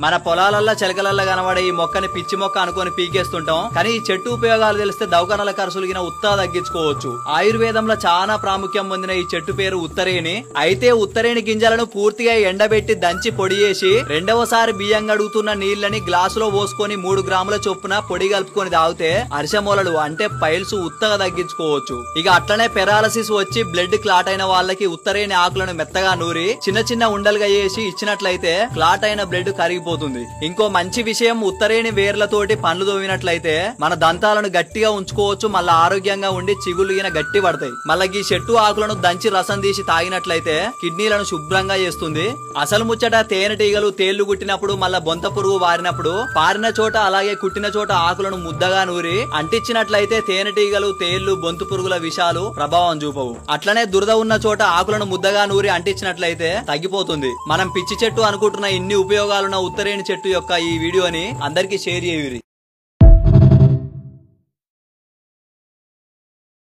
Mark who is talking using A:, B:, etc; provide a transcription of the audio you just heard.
A: మన పొలాలల్లో చిలకలల్లో కనబడే ఈ మొక్కని పిచ్చి మొక్క అనుకొని పీకేస్తుంటాం. కానీ ఈ చెట్టు ఉపయోగాలు తెలిస్తే దవకనల ఖర్చులుగిన ఉత్తా తగ్గించుకోవచ్చు. ఆయుర్వేదంలో చాలా ప్రాముఖ్యం పొందిన ఈ చెట్టు పేరు ఉత్తరేణి. అయితే ఉత్తరేణి గింజలను పూర్తిగా ఎండబెట్టి దంచి పొడి చేసి రెండవసారి బియ్యం గడుగుతున్న నీళ్లని గ్లాసులో పోసుకొని 3 గ్రాముల చొప్పున పొడి కలుపుకొని తాగితే అరిసెమూలలు అంటే పైల్స్ ఉత్తగా తగ్గించుకోవచ్చు. ఇక అట్లనే పెరాలసిస్ వచ్చి బ్లడ్ క్లాట్ అయిన వాళ్ళకి ఉత్తరేణి ఆకులను మెత్తగా నూరి చిన్న చిన్న ఉండలుగా చేసి ఇచ్చినట్లయితే క్లాట్ అయిన బ్లడ్ కరిగిపోతుంది. ఇంకో మంచి విషయం, ఉత్తరేణి వేర్లతోటి పండ్లు తోమినట్లయితే మన దంతాలను గట్టిగా ఉంచుకోవచ్చు. మళ్ళా ఆరోగ్యంగా ఉండి చిగుళ్ళుగిన గట్టి పడతాయి. మళ్ళీ ఈ చెట్టు ఆకులను దంచి రసం తీసి తాగినట్లయితే కిడ్నీలను శుభ్రంగా చేస్తుంది. అసలు ముచ్చట తేనెటీగలు తేళ్లు కుట్టినప్పుడు మళ్ళా బొంత పురుగు వారినప్పుడు పారిన చోట అలాగే కుట్టిన చోట ఆకులను ముద్దగా నూరి అంటించినట్లయితే తేనెటీగలు తేళ్లు బొంతు పురుగుల విషాలు ప్రభావం చూపవు. అట్లనే దురద ఉన్న చోట ఆకులను ముద్దగా నూరి అంటించినట్లయితే తగ్గిపోతుంది. మనం పిచ్చి చెట్టు అనుకుంటున్న ఇన్ని ఉపయోగాలున్న ఉత్తరేణి చెట్టు యొక్క ఈ వీడియోని అందరికీ షేర్ చేయండి.